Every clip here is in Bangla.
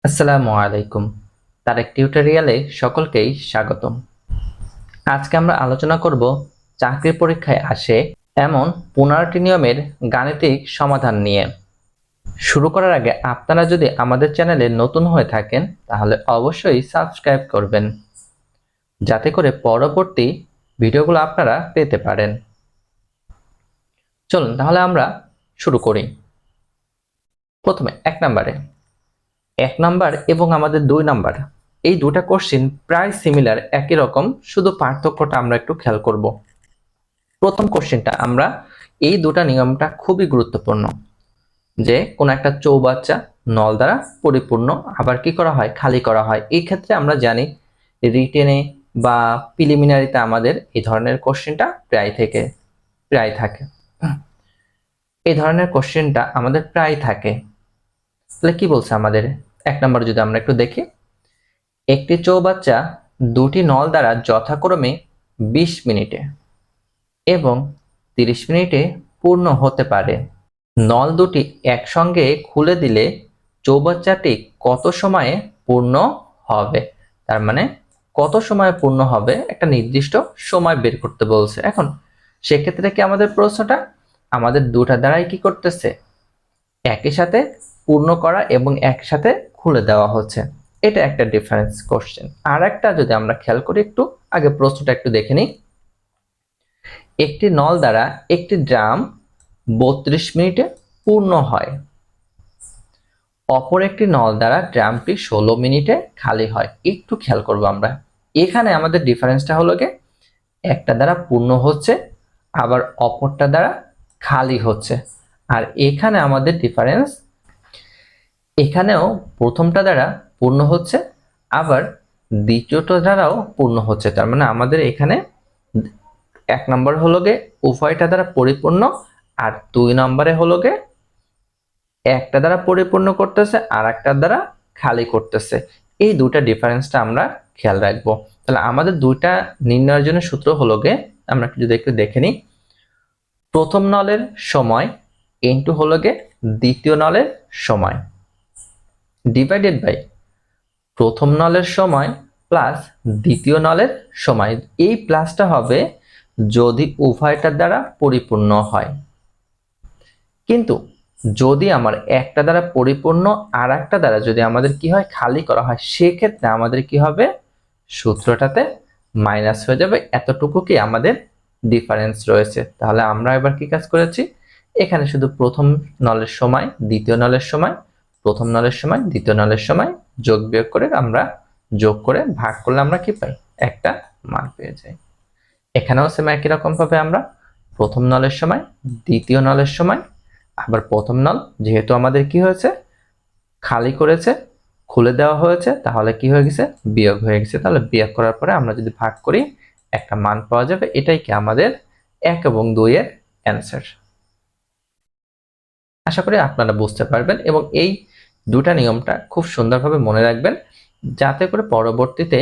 আসসালামু আলাইকুম। তারেক টিউটোরিয়ালে সকলকেই স্বাগতম। আজকে আমরা আলোচনা করব চাকরির পরীক্ষায় আসে এমন 15টি নিয়মের গাণিতিক সমাধান নিয়ে। শুরু করার আগে আপনারা যদি আমাদের চ্যানেলে নতুন হয়ে থাকেন তাহলে অবশ্যই সাবস্ক্রাইব করবেন, যাতে করে পরবর্তী ভিডিওগুলো আপনারা পেতে পারেন। চলুন তাহলে আমরা শুরু করি। প্রথমে 1 নাম্বার এবং আমাদের 2 নাম্বার, এই দুটা কোশ্চেন প্রায় সিমিলার, একই রকম, শুধু পার্থক্যটা আমরা একটু খেয়াল করব। প্রথম কোশ্চেনটা আমরা এই দুটা নিয়মটা খুবই গুরুত্বপূর্ণ, যে কোন একটা চৌবাচ্চা নল দ্বারা পরিপূর্ণ আবার কি করা হয়, খালি করা হয়। এই ক্ষেত্রে আমরা জানি রিটেনে বা প্রিলিমিনারিতে আমাদের এই ধরনের কোশ্চেনটা প্রায় থাকে। এই ধরনের কোশ্চেনটা আমাদের প্রায় থাকে। তাহলে কি বলছে আমাদের 1 নাম্বার যদি আমরা একটু দেখি, একটি চৌবাচ্চা দুটি নল দ্বারা যথাক্রমে 20 মিনিটে এবং 30 মিনিটে পূর্ণ হতে পারে। নল দুটি একসঙ্গে খুলে দিলে চৌবাচ্চাটি কত সময়ে পূর্ণ হবে? তার মানে কত সময়ে পূর্ণ হবে, একটা নির্দিষ্ট সময় বের করতে বলছে। এখন সেক্ষেত্রে কি আমাদের প্রশ্নটা আমাদের দুটা দ্বারাই কি করতেছে, একই সাথে পূর্ণ করা এবং একসাথে খুলে দেওয়া হচ্ছে। এটা একটা ডিফারেন্স কোশ্চেন। আর একটা যদি আমরা খেয়াল করি, একটু আগে প্রশ্নটা একটু দেখে নিই। একটি নল দ্বারা একটি ড্রাম 32 মিনিটে পূর্ণ হয়, অপর একটি নল দ্বারা ড্রামটি 16 মিনিটে খালি হয়। একটু খেয়াল করব আমরা, এখানে আমাদের ডিফারেন্সটা হলো কি, একটা দ্বারা পূর্ণ হচ্ছে আবার অপরটা দ্বারা খালি হচ্ছে। আর এখানে আমাদের ডিফারেন্স, এখানেও প্রথমটা দ্বারা পূর্ণ হচ্ছে আবার দ্বিতীয়টা দ্বারাও পূর্ণ হচ্ছে। তার মানে আমাদের এখানে 1 নম্বর হলো গে উভয়টা দ্বারা পরিপূর্ণ, আর 2 নম্বরে হলো গে একটা দ্বারা পরিপূর্ণ করতেছে আর একটা দ্বারা খালি করতেছে। এই দুটা ডিফারেন্সটা আমরা খেয়াল রাখবো। তাহলে আমাদের দুইটা নির্ণয়ের জন্য সূত্র হলো গে, আমরা যদি একটু দেখে নিই, প্রথম নলের সময় ইনটু হলো গে দ্বিতীয় নলের সময় ডিভাইডেড বাই প্রথম নলের সময় প্লাস দ্বিতীয় নলের সময়। এই প্লাসটা হবে যদি উভয়টার দ্বারা পরিপূর্ণ হয়, কিন্তু যদি আমার একটা দ্বারা পরিপূর্ণ আর একটা দ্বারা যদি আমাদের কি হয়, খালি করা হয়, সেক্ষেত্রে আমাদের কি হবে, সূত্রটাতে মাইনাস হয়ে যাবে। এতটুকু কি আমাদের ডিফারেন্স রয়েছে। তাহলে আমরা এবার কি কাজ করেছি, এখানে শুধু প্রথম নলের সময় দ্বিতীয় নলের সময়, প্রথম নলের সময় দ্বিতীয় নলের সময় যোগ বিয়োগ করে আমরা যোগ করে ভাগ করলে আমরা কি পাই, একটা মান পেয়ে যাই। এখানেও সেম একই রকম ভাবে আমরা প্রথম নলের সময় দ্বিতীয় নলের সময়, আবার প্রথম নল যেহেতু আমাদের কি হয়েছে, খালি করেছে, খুলে দেওয়া হয়েছে, তাহলে কি হয়ে গেছে, বিয়োগ হয়ে গেছে। তাহলে বিয়োগ করার পরে আমরা যদি ভাগ করি একটা মান পাওয়া যাবে। এটাই কি আমাদের 1 এবং 2 এর অ্যান্সার। আশা করি আপনারা বুঝতে পারবেন এবং এই দুটা নিয়মটা খুব সুন্দরভাবে মনে রাখবেন, যাতে করে পরবর্তীতে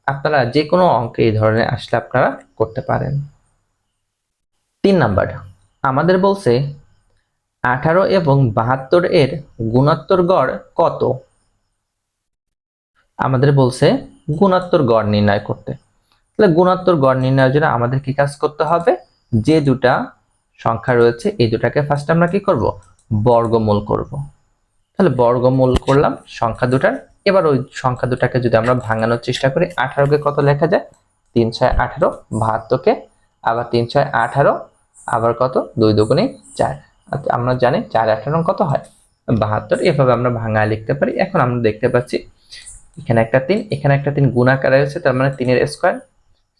আপনারা যে কোনো অঙ্কে এই ধরনের আসলে আপনারা করতে পারেন। 3 নাম্বার আমাদের বলছে 18 এবং 72 এর গুণোত্তর গড় কত? আমাদের বলছে গুণোত্তর গড় নির্ণয় করতে। তাহলে গুণোত্তর গড় নির্ণয়ের জন্য আমাদের কি কাজ করতে হবে, যে দুটা সংখ্যা রয়েছে এই দুটাকে ফার্স্ট আমরা কি করব, বর্গমূল করব। তাহলে বর্গমূল করলাম সংখ্যা দুটার। এবার ওই সংখ্যা দুটাকে যদি আমরা ভাঙানোর চেষ্টা করি, 18 কে কত লেখা যায়, 3 6 18, 72 কে আবার 3 6 18, আবার কত, 2 2 4। আমরা জানি 4 18 কত হয়, 72। এভাবে আমরা ভাঙায় লিখতে পারি। এখন আমরা দেখতে পাচ্ছি এখানে একটা 3, এখানে একটা 3 গুণ আকারে রয়েছে, তার মানে 3 এর স্কয়ার,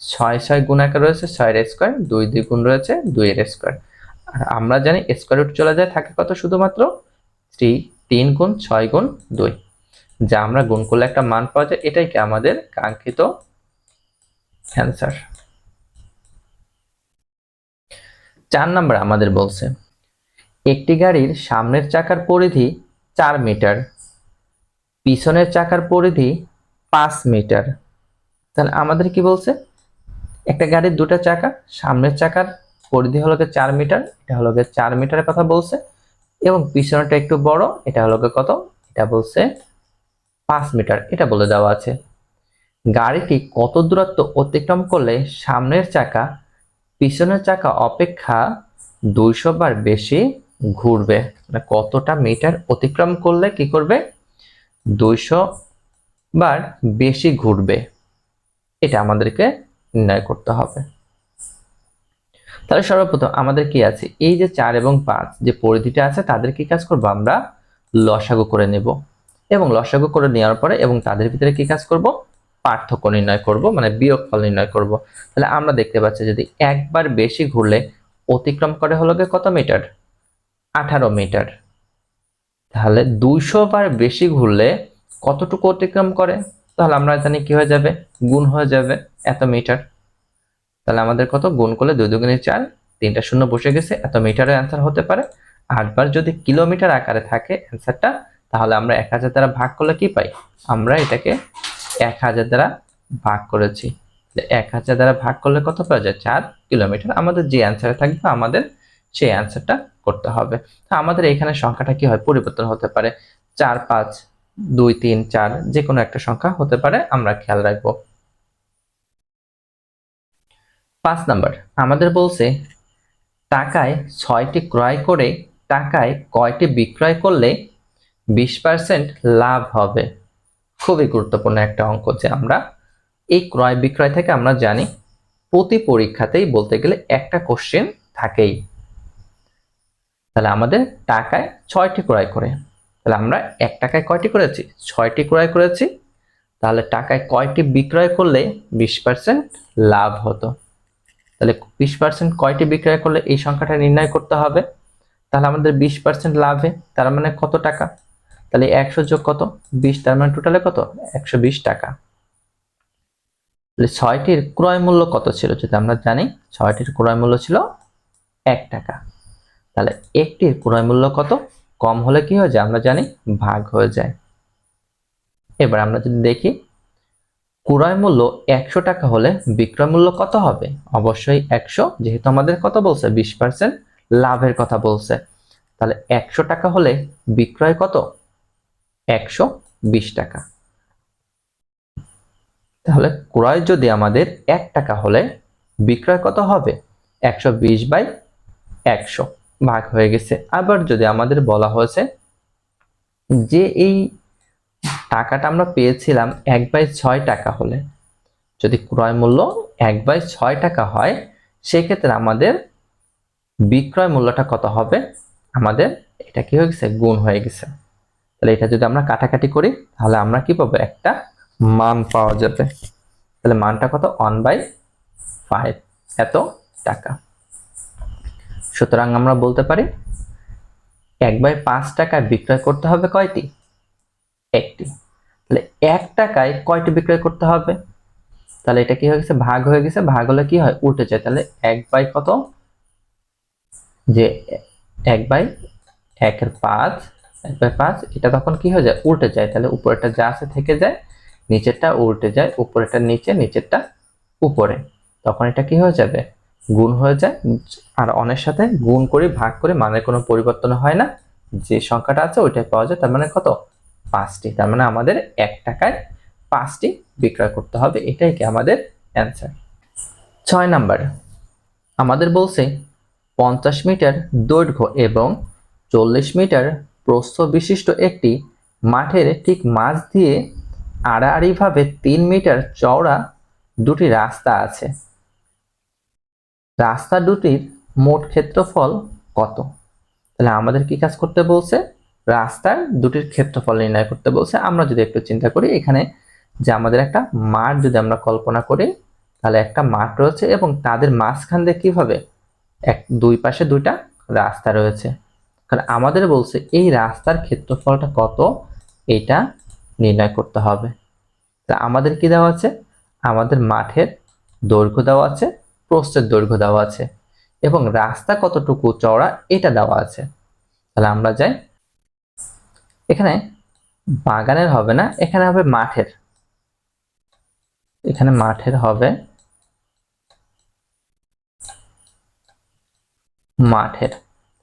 6 6 গুণ আকারে রয়েছে 6 এর স্কয়ার, 2 2 গুণ রয়েছে 2 এর স্কয়ার। আর আমরা জানি স্কয়ার রুট চলে যায়, থাকে কত, শুধুমাত্র 3 গুণ 6 গুণ 2, যা আমরা গুণ করলে একটা মান পাওয়া যায়। এটাই কি আমাদের কাঙ্ক্ষিত অ্যান্সার। 4 নাম্বার আমাদের বলছে একটি গাড়ির সামনের চাকার পরিধি 4 মিটার, পিছনের চাকার পরিধি 5 মিটার। তাহলে আমাদের কি বলছে, একটা গাড়ির দুটো চাকা, সামনের চাকার পরিধি হলো 4 মিটার, এটা হলো 4 মিটারের কথা বলছে, এবং পিছনেরটা একটু বড়, এটা হলো কত, এটা বলছে 5 মিটার এটা বলে দেওয়া আছে। গাড়িটি কত দূরত্ব অতিক্রম করলে সামনের চাকা পিছনের চাকা অপেক্ষা 200 বার বেশি ঘুরবে, মানে কতটা মিটার অতিক্রম করলে কি করবে, 200 বার বেশি ঘুরবে, এটা আমাদেরকে নির্ণয় করতে হবে। তাহলে সর্বপ্রথম আমাদের কি আছে, এই যে 4 এবং 5 যে পরিধিটা আছে তাদের কি কাজ করব, আমরা লসাগু করে নেব এবং লসাগু করে নেওয়ার পরে এবং তাদের ভিতরে কি কাজ করব, পার্থক্য নির্ণয় করব, মানে বিয়োগফল নির্ণয় করব। তাহলে আমরা দেখতে পাচ্ছি যদি একবার বেশি ঘুরলে অতিক্রম করে হলো কত মিটার, 18 মিটার। তাহলে 200 বার বেশি ঘুরলে কতটুকু অতিক্রম করে, তাহলে আমরা জানি কি হয়ে যাবে, গুণ হয়ে যাবে এত মিটার। তাহলে আমাদের কত, গুণ করলে 2 দুগুণে 4, 3টা শূন্য বসে গেছে, এত মিটারের অ্যান্সার হতে পারে। 8 বার যদি কিলোমিটার আকারে থাকে অ্যান্সারটা, তাহলে আমরা 1000 দ্বারা ভাগ করলে কি পাই, আমরা এটাকে 1000 দ্বারা ভাগ করেছি। 1000 দ্বারা ভাগ করলে কত পাওয়া যায়, 4 কিলোমিটার। আমাদের যে অ্যান্সারে থাকবে আমাদের সেই অ্যান্সারটা করতে হবে। তো আমাদের এখানে সংখ্যাটা কি হয়, পরিবর্তন হতে পারে, 4 5 2 3 4 যে কোনো একটা সংখ্যা হতে পারে, আমরা খেয়াল রাখবো। 5 নাম্বার আমাদের বলছে টাকায় 6টি ক্রয় করে টাকায় কয়টি বিক্রয় করলে 20% লাভ হবে। খুবই গুরুত্বপূর্ণ একটা অঙ্ক, যে আমরা এই ক্রয় বিক্রয় থেকে আমরা জানি প্রতি পরীক্ষাতেই বলতে গেলে একটা কোশ্চেন থাকেই। তাহলে আমাদের টাকায় 6টি ক্রয় করে, তাহলে আমরা 1 টাকায় কয়টি করেছি, 6টি ক্রয় করেছি। তাহলে টাকায় কয়টি বিক্রয় করলে 20% লাভ হতো। তাহলে 20% কয়টি বিক্রয় করলে এই সংখ্যাটা নির্ণয় করতে হবে। তাহলে আমাদের 20% লাভে, তার মানে কত টাকা, তাহলে 100 যোগ কত, 20, তার মানে টোটালে কত, 120 টাকা। তাহলে 6টির ক্রয় মূল্য কত ছিল, যদি আমরা জানি 6টির ক্রয় মূল্য ছিল 1 টাকা। তাহলে একটির ক্রয় মূল্য কত, কম হলে কি হয়ে যায়, আমরা জানি ভাগ হয়ে যায়। এবার আমরা যদি দেখি ক্রয় মূল্য 100 টাকা হলে বিক্রয় মূল্য কত হবে, অবশ্যই 100, যেহেতু আমাদের কত বলছে, 20% লাভের কথা বলছে। তাহলে 100 টাকা হলে বিক্রয় কত, 120 টাকা। তাহলে ক্রয় যদি আমাদের 1 টাকা হলে বিক্রয় কত হবে, 120/100 ভাগ হয়ে গেছে। আবার যদি আমাদের বলা হয়েছে যে এই টাকাটা আমরা পেয়েছিলাম 1/6 টাকা হলে, যদি ক্রয় মূল্য 1/6 টাকা হয়, সেক্ষেত্রে আমাদের বিক্রয় মূল্যটা কত হবে, আমাদের এটা কি হয়ে গেছে, গুণ হয়ে গেছে। তাহলে এটা যদি আমরা কাটাকাটি করি তাহলে আমরা কি পাবো, একটা মান পাওয়া যাবে। তাহলে মানটা কত, 1/5 এত টাকা। সুতরাং আমরা বলতে পারি 1/5 টাকায় বিক্রয় করতে হবে কয়টি, একটি। তাহলে 1 টাকায় কয়টি বিক্রয় করতে হবে, তাহলে এটা কি হয়ে গেছে, ভাগ হয়ে গেছে, ভাগ হলে কি হয়, উল্টে যায়। তাহলে 1/, কত, যে 1/1/5, 1/5 এটা তখন কি হয়ে যায়, উল্টে যায়। তাহলে উপরেরটা যা আছে থেকে যায়, নিচেরটা উল্টে যায়, উপরেরটা নিচে, নিচেরটা উপরে, তখন এটা কি হয়ে যাবে, গুণ হয়ে যায়। আর অনের সাথে গুণ করে ভাগ করে মানের কোনো পরিবর্তন হয় না, যে সংখ্যাটা আছে ওইটাই পাওয়া যায়। তার মানে কত, 5টি। তার মানে আমাদের 1 টাকায় 5টি বিক্রয় করতে হবে, এটাই কি আমাদের অ্যান্সার। 6 নাম্বার আমাদের বলছে 50 মিটার দৈর্ঘ্য এবং 40 মিটার প্রস্থ বিশিষ্ট একটি মাঠের ঠিক মাঝ দিয়ে আড়াআড়িভাবে 3 মিটার চওড়া দুটি রাস্তা আছে। রাস্তা দুটির মোট ক্ষেত্রফল কত। তাহলে আমাদের কি কাজ করতে বলছে, রাস্তার দুটির ক্ষেত্রফল নির্ণয় করতে বলছে। আমরা যদি একটু চিন্তা করি, এখানে যে আমাদের একটা মাঠ যদি আমরা কল্পনা করি, তাহলে একটা মাঠ রয়েছে এবং তাদের মাঝখান দিয়ে কিভাবে দুই পাশে দুইটা রাস্তা রয়েছে। কারণ আমাদের বলছে এই রাস্তার ক্ষেত্রফলটা কত, এটা নির্ণয় করতে হবে। তা আমাদের কি দেওয়া আছে, আমাদের মাঠের দৈর্ঘ্য দেওয়া আছে, প্রস্থের দৈর্ঘ্য দেওয়া আছে এবং রাস্তা কতটুকু চওড়া এটা দেওয়া আছে। তাহলে আমরা যাই, এখানে বাগানের হবে না, এখানে হবে মাঠের, এখানে মাঠের হবে,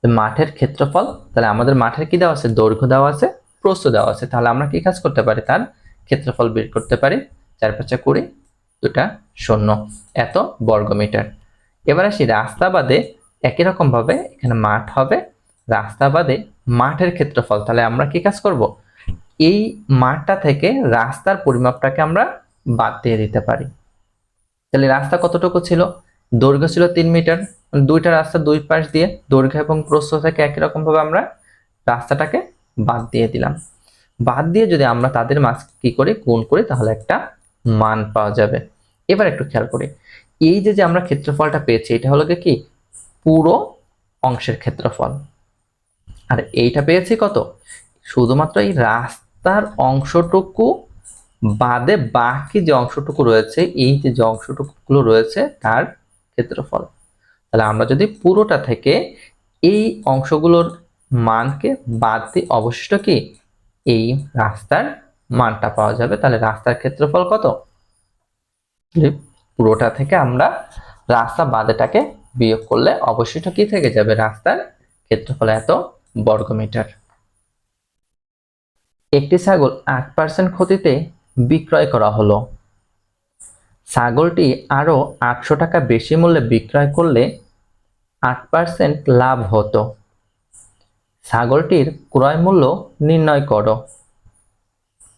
মাঠের ক্ষেত্রফল। তাহলে আমাদের মাঠের কি দেওয়া আছে, দৈর্ঘ্য দেওয়া আছে প্রস্থ দেওয়া আছে, তাহলে আমরা কি কাজ করতে পারি, তার ক্ষেত্রফল বের করতে পারি। 4 × 5 = 20, 2টা 0, এত বর্গমিটার। এবার আসি রাস্তা বাদে একই রকম ভাবে এখানে মাঠ হবে, রাস্তা বাদে মাঠের ক্ষেত্রফল। তাহলে আমরা কি কাজ করব, এই মাঠটা থেকে রাস্তার পরিমাপটাকে আমরা বাদ দিয়ে দিতে পারি। তাহলে রাস্তা কতটুকু ছিল, দৈর্ঘ্য ছিল 3 মিটার, দুইটা রাস্তা দুই পাশ দিয়ে দৈর্ঘ্য এবং প্রস্থ থেকে একই রকম ভাবে আমরা রাস্তাটাকে বাদ দিয়ে দিলাম। বাদ দিয়ে যদি আমরা তাদের মাঝ কি করি, গুণ করি, তাহলে একটা মান পাওয়া যাবে। এবার একটু খেয়াল করি, এই যে আমরা ক্ষেত্রফলটা পেয়েছি এটা হলো কি পুরো অংশের ক্ষেত্রফল, আর এইটা পেয়েছি কত, শুধুমাত্র এই রাস্তার অংশটুকু বাদে বাকি যে অংশটুকু রয়েছে, এই যে অংশটুকুগুলো রয়েছে তার ক্ষেত্রফল। তাহলে আমরা যদি পুরোটা থেকে এই অংশগুলোর মানকে বাদ দিই, অবশিষ্ট কি এই রাস্তার মানটা পাওয়া যাবে। তাহলে রাস্তার ক্ষেত্রফল কত, পুরোটা থেকে আমরা রাস্তা বাদেটাকে বিয়োগ করলে অবশিষ্ট কি থেকে যাবে, রাস্তার ক্ষেত্রফল এত বর্গমিটার। একটি ছাগল 8% ক্ষতিতে বিক্রয় করা হলো। ছাগলটি আরো 800 টাকা বেশি মূল্যে বিক্রয় করলে 8% লাভ হতো। ছাগলটির ক্রয় মূল্য নির্ণয় করো।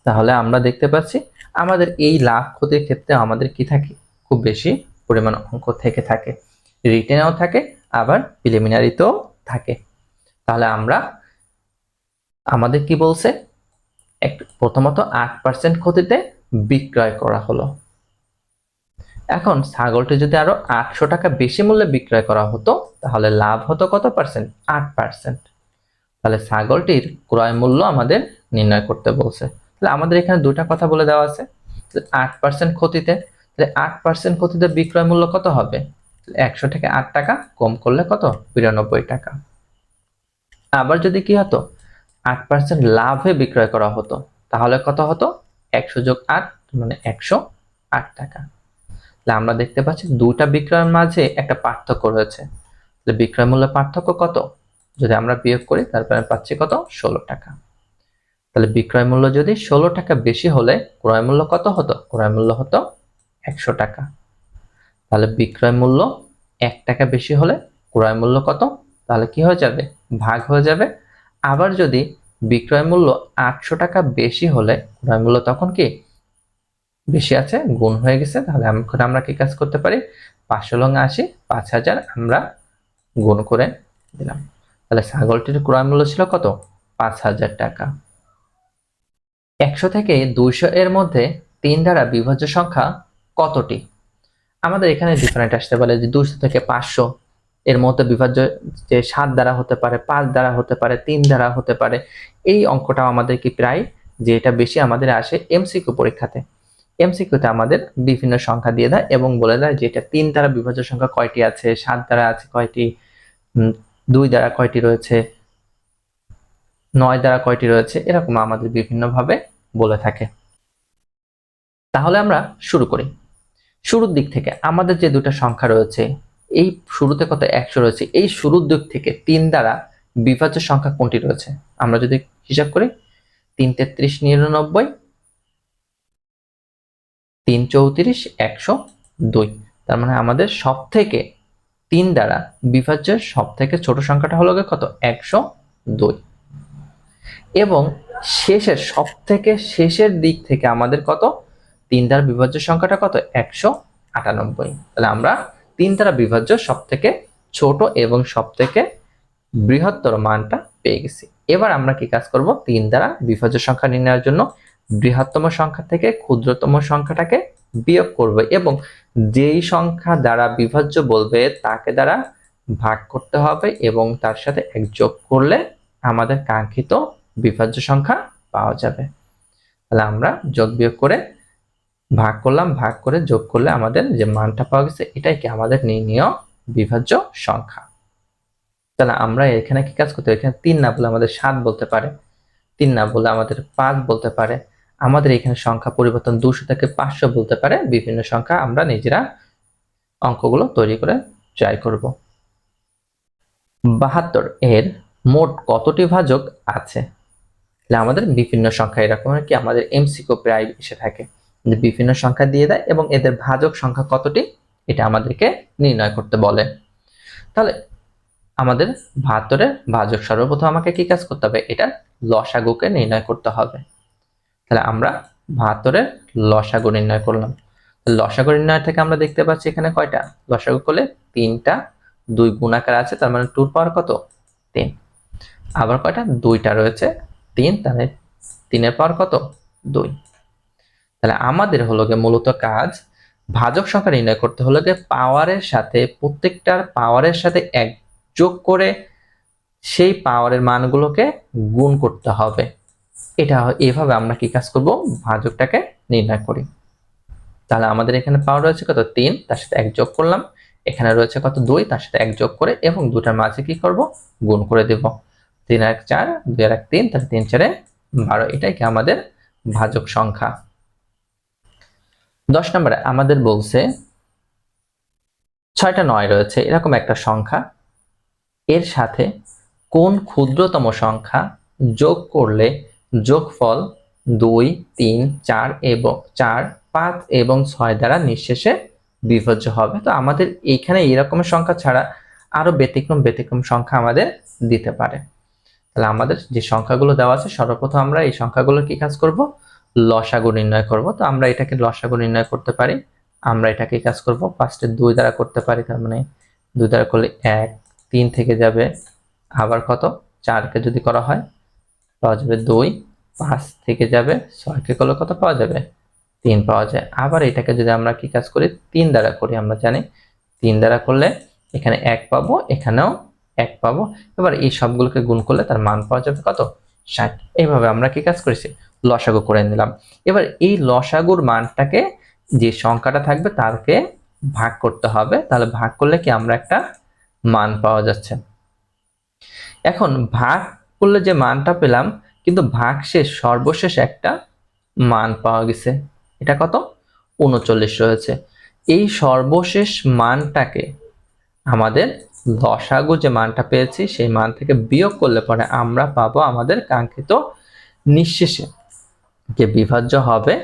তাহলে আমরা দেখতে পাচ্ছি আমাদের এই লাভ ক্ষতির ক্ষেত্রে আমাদের কি থাকে, খুব বেশি পরিমাণ অঙ্ক থেকে থাকে, রিটেনেও থাকে, আবার প্রিলিমিনারিতেও থাকে। তাহলে আমরা আমাদের কি বলছে, প্রথমত 8% ক্ষতিতে বিক্রয় করা হলো। এখন ছাগলটি যদি আরো 800 টাকা বেশি মূল্যে বিক্রয় করা হতো তাহলে লাভ হতো কত পার্সেন্ট, 8%। তাহলে ছাগলটির ক্রয় মূল্য আমাদের নির্ণয় করতে বলছে। তাহলে আমাদের এখানে দুটা কথা বলে দেওয়া আছে, 8% ক্ষতিতে, তাহলে 8% ক্ষতিতে বিক্রয় মূল্য কত হবে, 100 থেকে 8 টাকা কম করলে কত, 92 টাকা। আবার যদি কি হতো 8% লাভে বিক্রয় করা হতো তাহলে কত হতো, 100 + 8 মানে 108 টাকা। তাহলে আমরা দেখতে পাচ্ছি দুটা বিক্রয়ের মাঝে একটা পার্থক্য রয়েছে। তাহলে বিক্রয় মূল্য পার্থক্য কত, যদি আমরা বিয়োগ করি তারপরে পাচ্ছি কত, 16 টাকা। তাহলে বিক্রয় মূল্য যদি 16 টাকা বেশি হলে ক্রয় মূল্য কত হতো, ক্রয় মূল্য হতো 100 টাকা। তাহলে বিক্রয় মূল্য 1 টাকা বেশি হলে ক্রয় মূল্য কত, তাহলে কি হয়ে যাবে, ভাগ হয়ে যাবে। আবার যদি বিক্রয় মূল্য 800 টাকা বেশি হলে ক্রয় মূল্য তখন কি বেশি আছে, গুণ হয়ে গেছে। তাহলে আমরা কি কাজ করতে পারি, 500 × 80 5000 আমরা গুণ করে দিলাম। তাহলে ছাগলটির ক্রয় মূল্য ছিল কত, 5000 টাকা। 100 থেকে 200 এর মধ্যে 3 দ্বারা বিভাজ্য সংখ্যা কতটি। আমাদের এখানে ডিফারেন্ট আসতে পারে যে 200 থেকে 500 এর মধ্যে বিভাজ্য যে 7 দ্বারা হতে পারে, 5 দ্বারা হতে পারে, 3 দ্বারা হতে পারে। এই অঙ্কটাও আমাদের কি প্রায় যে এটা বেশি আমাদের আসে এমসিকিউ পরীক্ষাতে। এমসিকিউতে আমাদের বিভিন্ন সংখ্যা দিয়ে দেয় এবং বলে দেয় যে এটা 3 দ্বারা বিভাজ্য সংখ্যা কয়টি আছে, 7 দ্বারা আছে কয়টি, 2 দ্বারা কয়টি রয়েছে, 9 দ্বারা কয়টি রয়েছে, এরকম আমাদের বিভিন্নভাবে বলে থাকে। তাহলে আমরা শুরু করি। শুরুর দিক থেকে আমাদের যে দুটো সংখ্যা রয়েছে, এই শুরুতে কত 100 রয়েছে, এই শুরুর দিক থেকে 3 দ্বারা বিভাজ্য সংখ্যা কোনটি রয়েছে, আমরা যদি হিসাব করি 3 × 33 = 99, 3 × 34 = 102। তার মানে আমাদের সব থেকে 3 দ্বারা বিভাজ্য সব থেকে ছোট সংখ্যাটা হলো কত, 102। এবং শেষের সব থেকে শেষের দিক থেকে আমাদের কত, 3 দ্বারা বিভাজ্য সংখ্যাটা কত, 198। তাহলে আমরা 3 দ্বারা বিভাজ্য সব থেকে ছোট এবং সব থেকে বৃহত্তর মানটা পেয়ে গেছি। এবার আমরা কি কাজ করব, 3 দ্বারা বিভাজ্য সংখ্যা নির্ণয়ের জন্য বৃহত্তম সংখ্যা থেকে ক্ষুদ্রতম সংখ্যাটাকে বিয়োগ করব এবং যেই সংখ্যা দ্বারা বিভাজ্য বলবে তাকে দ্বারা ভাগ করতে হবে এবং তার সাথে 1 যোগ করলে আমাদের কাঙ্ক্ষিত বিভাজ্য সংখ্যা পাওয়া যাবে। তাহলে আমরা যোগ বিয়োগ করে ভাগ করলাম, ভাগ করে যোগ করলে আমাদের যে মানটা পাওয়া গেছে এটাই কি আমাদের নির্ণেয় বিভাজ্য সংখ্যা। তাহলে আমরা এখানে কি কাজ করতে, এখানে 3 না বলে আমাদের 7 বলতে পারে, 3 না বলে আমাদের 5 বলতে পারে, আমাদের এখানে সংখ্যা পরিবর্তন 200 থেকে 500 বলতে পারে। বিভিন্ন সংখ্যা আমরা নিজেরা অঙ্কগুলো তৈরি করে ট্রাই করব। 72 এর মোট কতটি ভাজক আছে। তাহলে আমাদের বিভিন্ন সংখ্যা এরকম কি আমাদের এমসিকিউ প্রায় এসে থাকে, যে বিভিন্ন সংখ্যা দিয়ে দেয় এবং এদের ভাজক সংখ্যা কতটি এটা আমাদেরকে নির্ণয় করতে বলে। তাহলে আমাদের 72-এর ভাজক সর্বপ্রথম আমাকে কি কাজ করতে হবে, এটা লসাগুকে নির্ণয় করতে হবে। তাহলে আমরা 72-এর লসাগু নির্ণয় করলাম। লসাগু নির্ণয় থেকে আমরা দেখতে পাচ্ছি এখানে কয়টা লসাগু করলে 3টা, 2 গুণাকার আছে তার মানে 2 এর পাওয়ার কত 3, আবার কয়টা 2টা রয়েছে 3, তাহলে 3 এর পাওয়ার কত 2। তাহলে আমাদের হলো গিয়ে মূলত কাজ ভাজক সংখ্যা নির্ণয় করতে হলো গিয়ে পাওয়ারের সাথে প্রত্যেকটার পাওয়ারের সাথে 1 যোগ করে সেই পাওয়ারের মানগুলোকে গুণ করতে হবে। এটা এইভাবে আমরা কি কাজ করব, ভাজকটাকে নির্ণয় করি। তাহলে আমাদের এখানে পাওয়ার রয়েছে কত 3, তার সাথে 1 যোগ করলাম, এখানে রয়েছে কত 2, তার সাথে 1 যোগ করে এবং দুটার মাঝে কি করব গুণ করে দেব। 3 আর 1 4, 2 আর 1 3, তাহলে 3 4 12, এটাই কি আমাদের ভাজক সংখ্যা। 10 নম্বরে আমাদের বলছে 6টা 9 রয়েছে এরকম একটা সংখ্যা, এর সাথে কোন ক্ষুদ্রতম সংখ্যা যোগ করলে যোগফল 2 3 4 এবং 4 5 এবং 6 দ্বারা নিঃশেষে বিভাজ্য হবে। তো আমাদের এখানে এরকম সংখ্যা ছাড়া আরো ব্যতিক্রম সংখ্যা আমাদের দিতে পারে। তাহলে আমাদের যে সংখ্যাগুলো দেওয়া আছে সর্বপ্রথম আমরা এই সংখ্যাগুলোর কি কাজ করব, লসাগু নির্ণয় করব। তো আমরা এটাকে লসাগু নির্ণয় করতে পারি, আমরা এটাকে কাজ করব ফার্স্টে 2 দ্বারা করতে পারি, তার মানে 2 দ্বারা করলে 1, 3 থেকে যাবে, আবার কত 4 কে যদি করা হয় পাওয়া যাবে 2, 5 থেকে যাবে 6 কে করলে কত পাওয়া যাবে 3 পাওয়া যায়। আবার এটাকে যদি আমরা কি কাজ করি 3 দ্বারা করি, আমরা জানি 3 দ্বারা করলে এখানে 1 পাবো, এখানেও 1 পাবো। এবার এই সবগুলোকে গুণ করলে তার মান পাওয়া যাবে কত 60। এইভাবে আমরা কি কাজ করেছি লসাগু করে নিলাম। এবার এই লসাগুর মানটাকে যে সংখ্যাটা থাকবে তারকে ভাগ করতে হবে, তাহলে ভাগ করলে কি আমরা একটা মান পাওয়া যাচ্ছে। এখন ভাগ করলে যে মানটা পেলাম কিন্তু ভাগশেষ সর্বশেষ একটা মান পাওয়া গেছে, এটা কত 39 রয়েছে। এই সর্বশেষ মানটাকে আমাদের লসাগু যে মানটা পেয়েছি সেই মান থেকে বিয়োগ করলে পরে আমরা পাবো আমাদের কাঙ্ক্ষিত নিঃশেষে যে বিভাজ্য হবে,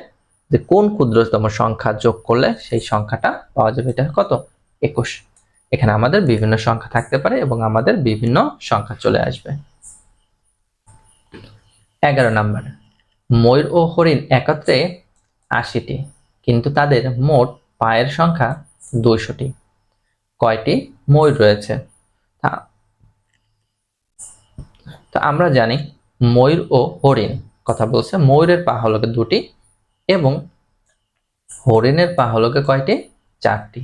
যে কোন ক্ষুদ্রতম সংখ্যা যোগ করলে সেই সংখ্যাটা পাওয়া যাবে, এটা কত 21। এখানে আমাদের বিভিন্ন সংখ্যা থাকতে পারে এবং আমাদের বিভিন্ন সংখ্যা চলে আসবে। 11 নম্বর, ময়ূর ও হরিণ একত্রে 80টি, কিন্তু তাদের মোট পায়ের সংখ্যা 200টি। কয়টি ময়ূর রয়েছে? তো আমরা জানি ময়ূর ও হরিণ কথা বলছে, ময়ূরের পা হলো 2টি এবং হরিণের পা হলো কয়টি 4টি।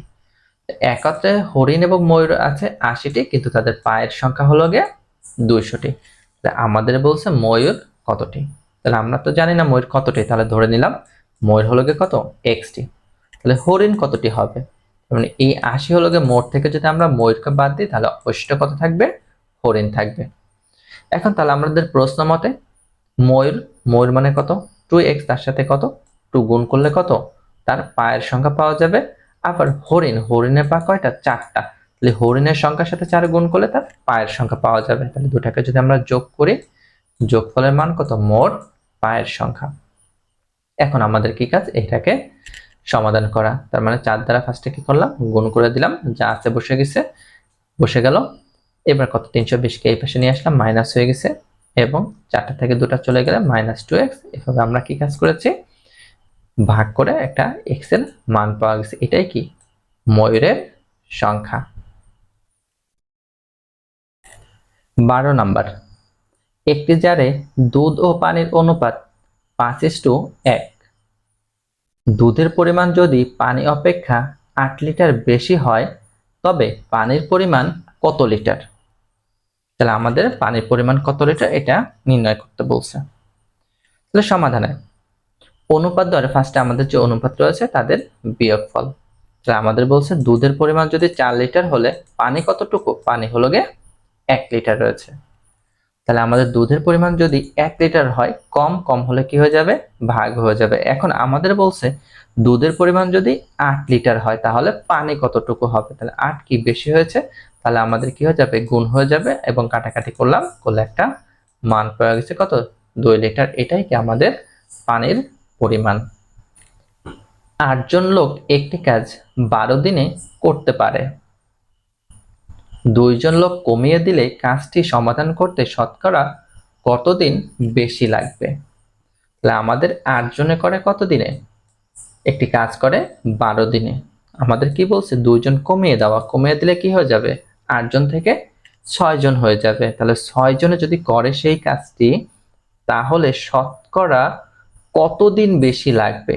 একত্রে হরিণ এবং ময়ূর আছে 80টি, কিন্তু তাদের পায়ের সংখ্যা হলো 200টি। আমাদের বলছে ময়ূর কতটি, তাহলে আমরা তো জানি না ময়ূর কতটি, তাহলে ধরে নিলাম ময়ূর হলো কত xটি। তাহলে হরিণ কতটি হবে, মানে এই 80 হলো মোট থেকে যদি আমরা ময়ূরকে বাদ দিই তাহলে অবশিষ্ট কত থাকবে হরিণ থাকবে। এখন তাহলে আমাদের প্রশ্ন মতে ময়ূর মানে কত 2x, তার সাথে কত 2 গুণ করলে কত তার পায়ের সংখ্যা পাওয়া যাবে। আবার হরিণের পা কয়টা 4টা, তাহলে হরিণের সংখ্যার সাথে 4 গুণ করলে তার পায়ের সংখ্যা পাওয়া যাবে। তাহলে দুটাকে যদি আমরা যোগ করি যোগফলের মান কত মোট পায়ের সংখ্যা। এখন আমাদের কি কাজ এটাকে সমাধান করা, তার মানে 4 দ্বারা ফার্স্টে কি করলাম গুণ করে দিলাম, যা আছে বসে গেল। এবার কত 320 কে এই পাশে নিয়ে আসলাম, মাইনাস হয়ে গেছে এবং 4টা থেকে 2টা চলে গেলে -2x। এভাবে আমরা কি কাজ করেছি ভাগ করে একটা x এর মান পাওয়া গেছে, এটাই কি ময়ূরের সংখ্যা। 12 নাম্বার, একটি জারে দুধ ও পানির অনুপাত 5:1, দুধের পরিমাণ যদি পানি অপেক্ষা 8 লিটার বেশি হয় তবে পানির পরিমাণ কত লিটার? তাহলে আমাদের পানির পরিমাণ কত লিটার এটা নির্ণয় করতে বলছে। তাহলে সমাধানে অনুপাত ধরে ফার্স্টে আমাদের যে অনুপাত রয়েছে তাদের বিয়োগফল। তাহলে আমাদের বলছে দুধের পরিমাণ যদি 4 লিটার হলে পানি কতটুকু, পানি হলো 1 লিটার রয়েছে। তাহলে আমাদের দুধের পরিমাণ যদি 1 লিটার হয়, কম হলে কি হয়ে যাবে ভাগ হয়ে যাবে। এখন আমাদের বলছে দুধের পরিমাণ যদি 8 লিটার হয় তাহলে পানি কতটুকু হবে, তাহলে 8 কি বেশি হয়েছে, তাহলে আমাদের কি হয়ে যাবে গুণ হয়ে যাবে এবং কাটাকাটি করলে একটা মান পাওয়া গেছে কত 2 লিটার, এটাই কি আমাদের পানির পরিমাণ। 8 জন লোক একটি কাজ 12 দিনে করতে পারে। 2 জন লোক কমিয়ে দিলে কাজটি সমাধান করতে শতকরা কতদিন বেশি লাগবে? তাহলে আমাদের 8 জনে করে কত দিনে? একটি কাজ করে 12 দিনে। আমাদের কি বলছে? 2 জন কমিয়ে দেওয়া, কমিয়ে দিলে কি হয়ে যাবে? 8 জন থেকে 6 জন হয়ে যাবে। তাহলে 6 জনে যদি করে সেই কাজটি, তাহলে শতকরা কতদিন বেশি লাগবে?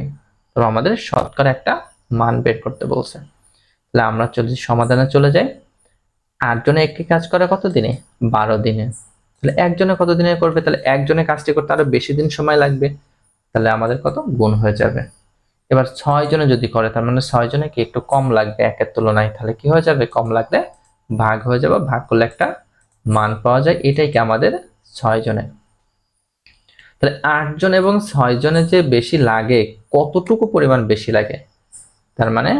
তো আমাদের শতকরা একটা মান বের করতে বলছে। তাহলে আমরা যদি সমাধানে চলে যাই, 8 জনে একটি কাজ করে কত দিনে? 12 দিনে। তাহলে একজনে কত দিনে করবে? তাহলে একজনে কাজটি করতে আরো বেশি দিন সময় লাগবে। তাহলে আমাদের কত গুণ হয়ে যাবে। এবার 6 জনে যদি করে, তার মানে 6 জনে কি একটু কম লাগবে একের তুলনায়, তাহলে কি হয়ে যাবে? কম লাগলে ভাগ হয়ে যাবে, ভাগ করলে একটা মান পাওয়া যায়, এটাই কি আমাদের 6 জনে। তাহলে 8 জন এবং 6 জনের যে বেশি লাগে, কতটুকু পরিমাণ বেশি লাগে? তার মানে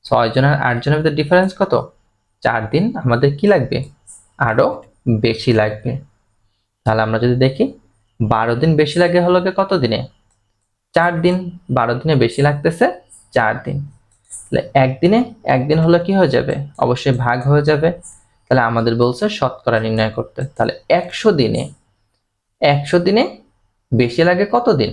6 জন আর 8 জনের ভিতরে ডিফারেন্স কত? 4 দিন আমাদের কি লাগবে? আরো বেশি লাগবে। তাহলে আমরা যদি দেখি 12 দিন বেশি লাগে হলো কত দিনে? 4 দিন। 12 দিনে বেশি লাগতেছে 4 দিন। তাহলে একদিন হলো কি হয়ে যাবে? অবশ্যই ভাগ হয়ে যাবে। তাহলে আমাদের বলছে শতকরা নির্ণয় করতে। তাহলে 100 দিনে বেশি লাগে কত দিন?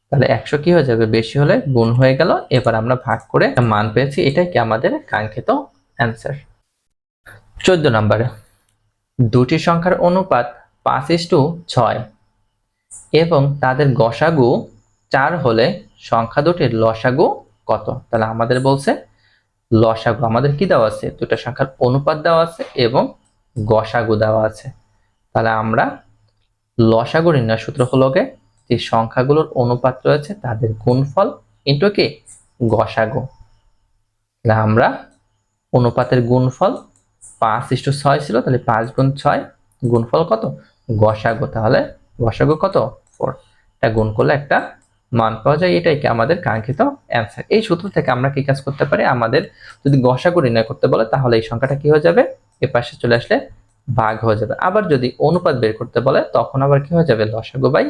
তাহলে 100 কি হয়ে যাবে? বেশি হলে গুণ হয়ে গেল। এবার আমরা ভাগ করে মান পেয়েছি, এটাই কি আমাদের কাঙ্ক্ষিত অ্যান্সার। 14 নম্বরে, দুটি সংখ্যার অনুপাত 5:6 এবং তাদের গসাগু 4 হলে সংখ্যা দুটির লসাগু কত? তাহলে আমাদের বলছে লসাগু আমাদের কি দেওয়া আছে? দুটো সংখ্যার অনুপাত দেওয়া আছে এবং গসাগু দেওয়া আছে। তাহলে আমরা লসাগু নির্ণয় সূত্র হলো যে সংখ্যাগুলোর অনুপাত রয়েছে তাদের গুণফল ইনটু কি? গসাগু। তাহলে আমরা অনুপাতের গুণফল 5:6 ছিল, তাহলে 5 গুণ 6 গুণফল কত? গসাগু। তাহলে গসাগু কত? 4। এটা গুণ করলে একটা মান পাওয়া যায়, এটাই কি আমাদের কাঙ্ক্ষিত অ্যান্সার। এই সূত্র থেকে আমরা কি কাজ করতে পারি? আমাদের যদি গসাগু নির্ণয় করতে বলে, তাহলে এই সংখ্যাটা কি হয়ে যাবে? এর পাশে চলে আসলে ভাগ হয়ে যাবে। আবার যদি অনুপাত বের করতে বলে, তখন আবার কি হয়ে যাবে? লসাগু বাই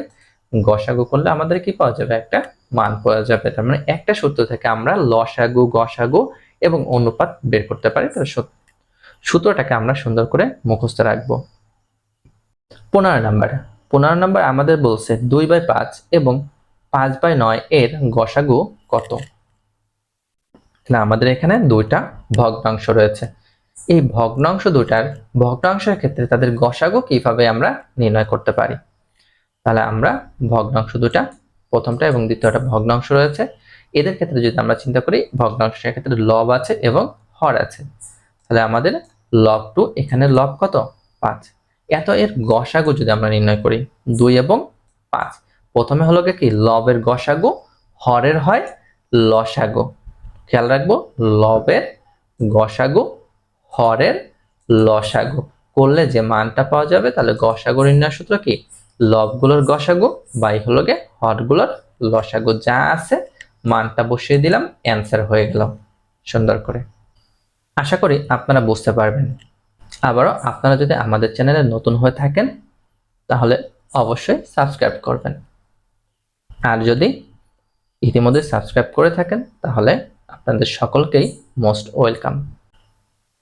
গসাগু করলে আমাদের কি পাওয়া যাবে? একটা মান পাওয়া যাবে। তার মানে একটা সূত্র থেকে আমরা লসাগু, গসাগু এবং অনুপাত বের করতে পারি। তো সূত্রটাকে আমরা সুন্দর করে মুখস্থ রাখবো। 15 নাম্বার আমাদের বলছে 2/5 এবং 5/9 এর গসাগু কত? না, আমাদের এখানে দুইটা ভগ্নাংশ রয়েছে। এই ভগ্নাংশ দুটার ভগ্নাংশের ক্ষেত্রে তাদের গসাগু কিভাবে আমরা নির্ণয় করতে পারি? তাহলে আমরা ভগ্নাংশ দুটা, প্রথমটা এবং দ্বিতীয়টা ভগ্নাংশ রয়েছে, এদের ক্ষেত্রে যদি আমরা চিন্তা করি, ভগ্নাংশের ক্ষেত্রে লব আছে এবং হর আছে। তাহলে আমাদের লব 2, এখানে লব কত? 5। এত এর গসাগু যদি আমরা নির্ণয় করি 2 এবং 5, প্রথমে হলো কি? লবের গসাগু হরের হয় লসাগু। খেয়াল রাখবো, লবের গসাগু হরের লসাগু করলে যে মানটা পাওয়া যাবে, তাহলে গসাগু নির্ণয় সূত্র কি? লবগুলোর গসাগু বাই হলো হরগুলোর লসাগু। যা আছে মানটা বসিয়ে দিলাম, অ্যান্সার হয়ে গেল সুন্দর করে। আশা করি আপনারা বুঝতে পারবেন। আবারও আপনারা যদি আমাদের চ্যানেলে নতুন হয়ে থাকেন, তাহলে অবশ্যই সাবস্ক্রাইব করবেন। আর যদি ইতিমধ্যে সাবস্ক্রাইব করে থাকেন, তাহলে আপনাদের সকলকেই মোস্ট ওয়েলকাম।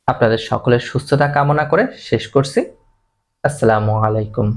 আপনাদের সকলের সুস্থতা কামনা করে শেষ করছি। আসসালামু আলাইকুম।